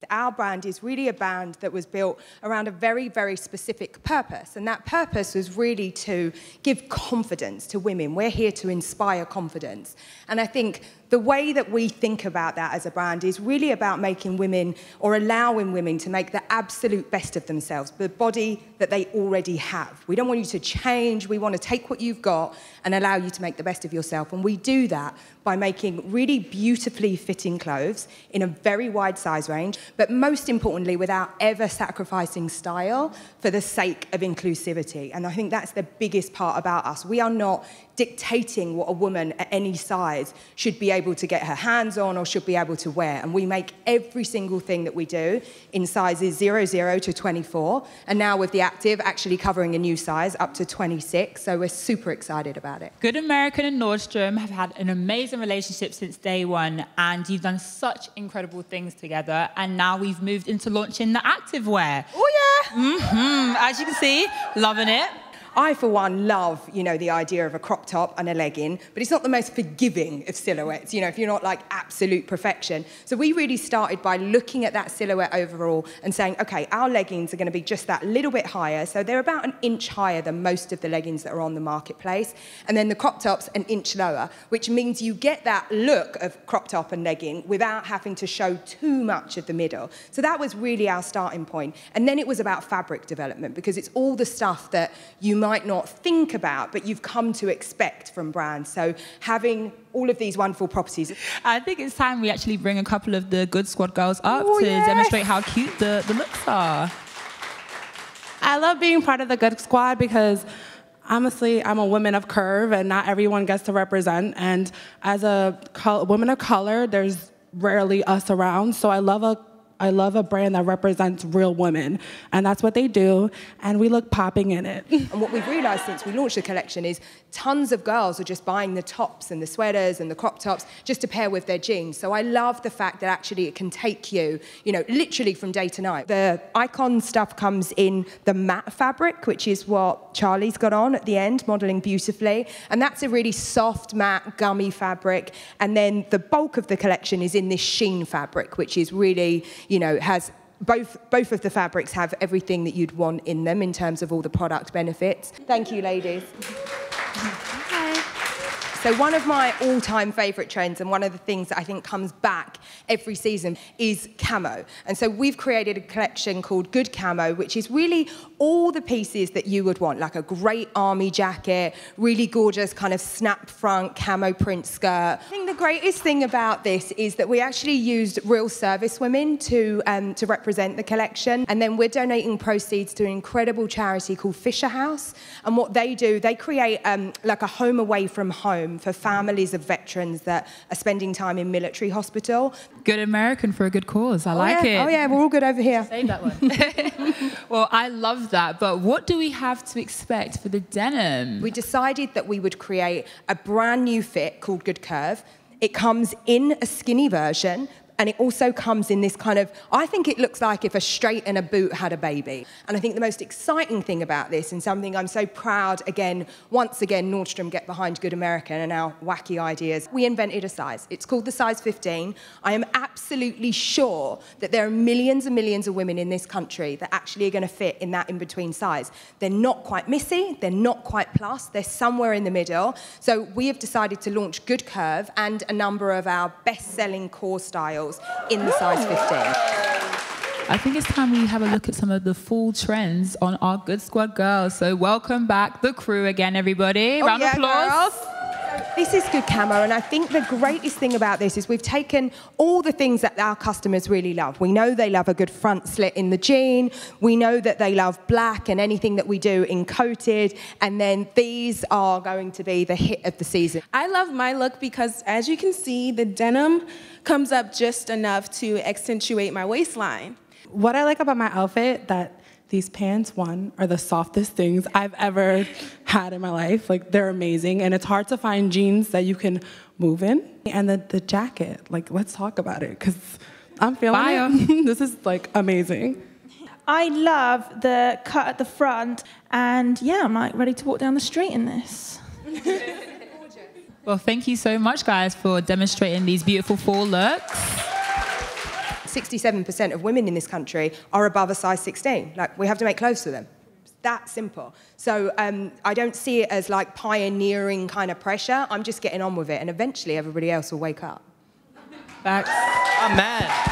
Our brand is really a brand that was built around a very, very specific purpose. And that purpose was really to give confidence to women. We're here to inspire confidence. And I think the way that we think about that as a brand is really about making women, or allowing women to make the absolute best of themselves, the body that they already have. We don't want you to change. We want to take what you've got and allow you to make the best of yourself. And we do that by making really beautifully fitting clothes in a very wide size range, but most importantly, without ever sacrificing style for the sake of inclusivity. And I think that's the biggest part about us. We are not dictating what a woman at any size should be able to get her hands on or should be able to wear. And we make every single thing that we do in sizes 00 to 24. And now with the Active actually covering a new size up to 26. So we're super excited about it. Good American and Nordstrom have had an amazing relationship since day one, and you've done such incredible things together. And now we've moved into launching the Active wear. Oh yeah! As you can see, loving it. I, for one, love, the idea of a crop top and a legging, but it's not the most forgiving of silhouettes, if you're not like absolute perfection. So we really started by looking at that silhouette overall and saying, okay, our leggings are going to be just that little bit higher. So they're about an inch higher than most of the leggings that are on the marketplace. And then the crop top's an inch lower, which means you get that look of crop top and legging without having to show too much of the middle. So that was really our starting point. And then it was about fabric development, because it's all the stuff that you might not think about, but you've come to expect from brands. So having all of these wonderful properties. I think it's time we actually bring a couple of the Good Squad girls up to demonstrate how cute the looks are. I love being part of the Good Squad because honestly, I'm a woman of curve and not everyone gets to represent. And as a woman of color, there's rarely us around. So I love a brand that represents real women, and that's what they do, and we look popping in it. And what we've realised since we launched the collection is tons of girls are just buying the tops and the sweaters and the crop tops just to pair with their jeans. So I love the fact that actually it can take you, literally from day to night. The Icon stuff comes in the matte fabric, which is what Charlie's got on at the end, modelling beautifully. And that's a really soft, matte, gummy fabric. And then the bulk of the collection is in this sheen fabric, which is really, has both of the fabrics have everything that you'd want in them in terms of all the product benefits. Thank you, ladies. So one of my all-time favourite trends, and one of the things that I think comes back every season, is camo. And so we've created a collection called Good Camo, which is really all the pieces that you would want, like a great army jacket, really gorgeous kind of snap front camo print skirt. I think the greatest thing about this is that we actually used real service women to represent the collection. And then we're donating proceeds to an incredible charity called Fisher House. And what they do, they create like a home away from home for families of veterans that are spending time in military hospital. Good American for a good cause. I like it. Oh yeah, we're all good over here. Save that one. Well, I love that, but what do we have to expect for the denim? We decided that we would create a brand new fit called Good Curve. It comes in a skinny version, and it also comes in this kind of, I think it looks like if a straight and a boot had a baby. And I think the most exciting thing about this, and something I'm so proud, once again, Nordstrom get behind Good American and our wacky ideas, we invented a size. It's called the size 15. I am absolutely sure that there are millions and millions of women in this country that actually are going to fit in that in-between size. They're not quite missy, they're not quite plus, they're somewhere in the middle. So we have decided to launch Good Curve and a number of our best-selling core styles in the size 15. I think it's time we have a look at some of the full trends on our Good Squad girls. So welcome back the crew again, everybody. Round of applause. Girls. This is Good Camo, and I think the greatest thing about this is we've taken all the things that our customers really love. We know they love a good front slit in the jean. We know that they love black and anything that we do in coated. And then these are going to be the hit of the season. I love my look because, as you can see, the denim comes up just enough to accentuate my waistline. What I like about my outfit, that these pants, one, are the softest things I've ever had in my life. Like, they're amazing, and it's hard to find jeans that you can move in. And the jacket, like, let's talk about it, because I'm feeling it. This is, like, amazing. I love the cut at the front, and yeah, I'm like ready to walk down the street in this. Well, thank you so much, guys, for demonstrating these beautiful fall looks. 67% of women in this country are above a size 16. Like, we have to make clothes for them. It's that simple. So I don't see it as like pioneering kind of pressure. I'm just getting on with it, and eventually everybody else will wake up. Facts. Oh, man.